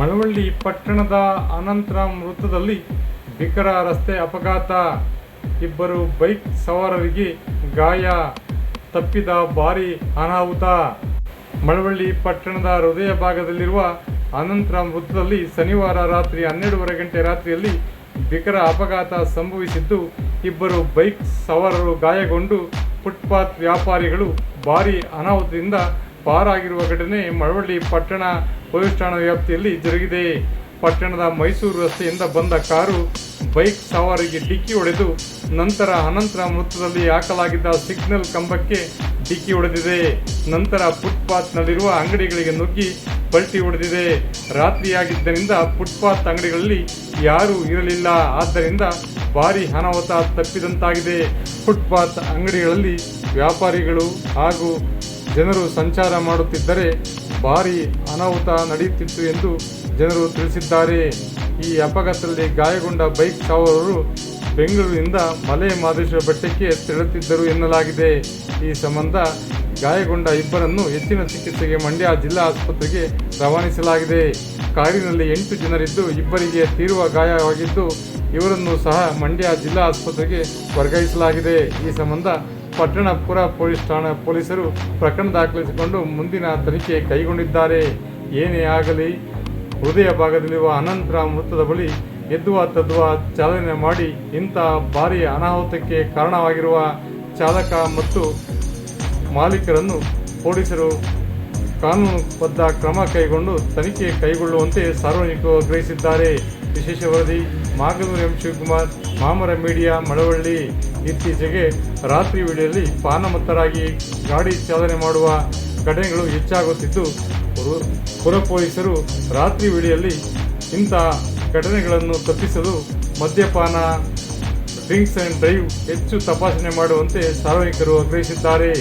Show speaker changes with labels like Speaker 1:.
Speaker 1: ಮಳವಳ್ಳಿ ಪಟ್ಟಣದ ಅನಂತರಾಮ್ ವೃತ್ತದಲ್ಲಿ ಭೀಕರ ರಸ್ತೆ ಅಪಘಾತ. ಇಬ್ಬರು ಬೈಕ್ ಸವಾರರಿಗೆ ಗಾಯ, ತಪ್ಪಿದ ಭಾರೀ ಅನಾಹುತ. ಮಳವಳ್ಳಿ ಪಟ್ಟಣದ ಹೃದಯ ಭಾಗದಲ್ಲಿರುವ ಅನಂತರಾಮ್ ವೃತ್ತದಲ್ಲಿ ಶನಿವಾರ ರಾತ್ರಿ 12:30 ಗಂಟೆ ರಾತ್ರಿಯಲ್ಲಿ ಭೀಕರ ಅಪಘಾತ ಸಂಭವಿಸಿದ್ದು, ಇಬ್ಬರು ಬೈಕ್ ಸವಾರರು ಗಾಯಗೊಂಡು ಫುಟ್ಪಾತ್ ವ್ಯಾಪಾರಿಗಳು ಭಾರೀ ಅನಾಹುತದಿಂದ ಪಾರಾಗಿರುವ ಘಟನೆ ಮಳವಳ್ಳಿ ಪಟ್ಟಣ ಪೊಲೀಸ್ ಠಾಣಾ ವ್ಯಾಪ್ತಿಯಲ್ಲಿ ಜರುಗಿದೆ. ಪಟ್ಟಣದ ಮೈಸೂರು ರಸ್ತೆಯಿಂದ ಬಂದ ಕಾರು ಬೈಕ್ ಸವಾರಿಗೆ ಡಿಕ್ಕಿ ಹೊಡೆದು ನಂತರ ಅನಂತರಾಮ್ ವೃತ್ತದಲ್ಲಿ ಹಾಕಲಾಗಿದ್ದ ಸಿಗ್ನಲ್ ಕಂಬಕ್ಕೆ ಡಿಕ್ಕಿ ಹೊಡೆದಿದೆ. ನಂತರ ಫುಟ್ಪಾತ್ನಲ್ಲಿರುವ ಅಂಗಡಿಗಳಿಗೆ ನುಗ್ಗಿ ಪಲ್ಟಿ ಹೊಡೆದಿದೆ. ರಾತ್ರಿಯಾಗಿದ್ದರಿಂದ ಫುಟ್ಪಾತ್ ಅಂಗಡಿಗಳಲ್ಲಿ ಯಾರೂ ಇರಲಿಲ್ಲ. ಆದ್ದರಿಂದ ಭಾರೀ ಅನಾಹುತ ತಪ್ಪಿದಂತಾಗಿದೆ. ಫುಟ್ಪಾತ್ ಅಂಗಡಿಗಳಲ್ಲಿ ವ್ಯಾಪಾರಿಗಳು ಹಾಗೂ ಜನರು ಸಂಚಾರ ಮಾಡುತ್ತಿದ್ದರೆ ಭಾರೀ ಅನಾಹುತ ನಡೆಯುತ್ತಿತ್ತು ಎಂದು ಜನರು ತಿಳಿಸಿದ್ದಾರೆ. ಈ ಅಪಘಾತದಲ್ಲಿ ಗಾಯಗೊಂಡ ಬೈಕ್ ಸವಾರರು ಬೆಂಗಳೂರಿನಿಂದ ಮಲೆ ಮಹದೇಶ್ವರ ಬೆಟ್ಟಕ್ಕೆ ತೆರಳುತ್ತಿದ್ದರು ಎನ್ನಲಾಗಿದೆ. ಈ ಸಂಬಂಧ ಗಾಯಗೊಂಡ ಇಬ್ಬರನ್ನು ಹೆಚ್ಚಿನ ಚಿಕಿತ್ಸೆಗೆ ಮಂಡ್ಯ ಜಿಲ್ಲಾ ಆಸ್ಪತ್ರೆಗೆ ರವಾನಿಸಲಾಗಿದೆ. ಕಾರಿನಲ್ಲಿ 8 ಜನರಿದ್ದು ಇಬ್ಬರಿಗೆ ತೀವ್ರ ಗಾಯವಾಗಿದ್ದು ಇವರನ್ನು ಸಹ ಮಂಡ್ಯ ಜಿಲ್ಲಾ ಆಸ್ಪತ್ರೆಗೆ ವರ್ಗಾಯಿಸಲಾಗಿದೆ. ಈ ಸಂಬಂಧ ಪಟ್ಟಣ ಪುರ ಪೊಲೀಸ್ ಠಾಣಾ ಪೊಲೀಸರು ಪ್ರಕರಣ ದಾಖಲಿಸಿಕೊಂಡು ಮುಂದಿನ ತನಿಖೆ ಕೈಗೊಂಡಿದ್ದಾರೆ. ಏನೇ ಆಗಲಿ, ಹೃದಯ ಭಾಗದಲ್ಲಿರುವ ಅನಂತರಾಮ್ ವೃತ್ತದ ಬಳಿ ಎದ್ದುವ ತದ್ದುವ ಚಾಲನೆ ಮಾಡಿ ಇಂಥ ಭಾರೀ ಅನಾಹುತಕ್ಕೆ ಕಾರಣವಾಗಿರುವ ಚಾಲಕ ಮತ್ತು ಮಾಲೀಕರನ್ನು ಪೊಲೀಸರು ಕಾನೂನುಬದ್ಧ ಕ್ರಮ ಕೈಗೊಂಡು ತನಿಖೆ ಕೈಗೊಳ್ಳುವಂತೆ ಸಾರ್ವಜನಿಕರು ಆಗ್ರಹಿಸಿದ್ದಾರೆ. ವಿಶೇಷ ವರದಿ ಮಾಗನೂರು ಎಂ ಶಿವಕುಮಾರ್, ಮಾಮರ ಮೀಡಿಯಾ, ಮಳವಳ್ಳಿ. ಇತ್ತೀಚೆಗೆ ರಾತ್ರಿ ವೇಳೆಯಲ್ಲಿ ಪಾನಮತ್ತರಾಗಿ ಗಾಡಿ ಚಾಲನೆ ಮಾಡುವ ಘಟನೆಗಳು ಹೆಚ್ಚಾಗುತ್ತಿದ್ದು, ಪುರ ಪೊಲೀಸರು ರಾತ್ರಿ ವೇಳೆಯಲ್ಲಿ ಇಂಥ ಘಟನೆಗಳನ್ನು ತಪ್ಪಿಸಲು ಮದ್ಯಪಾನ, ಡ್ರಿಂಕ್ಸ್ ಆ್ಯಂಡ್ ಡ್ರೈವ್ ಹೆಚ್ಚು ತಪಾಸಣೆ ಮಾಡುವಂತೆ ಸಾರ್ವಜನಿಕರು ಆಗ್ರಹಿಸಿದ್ದಾರೆ.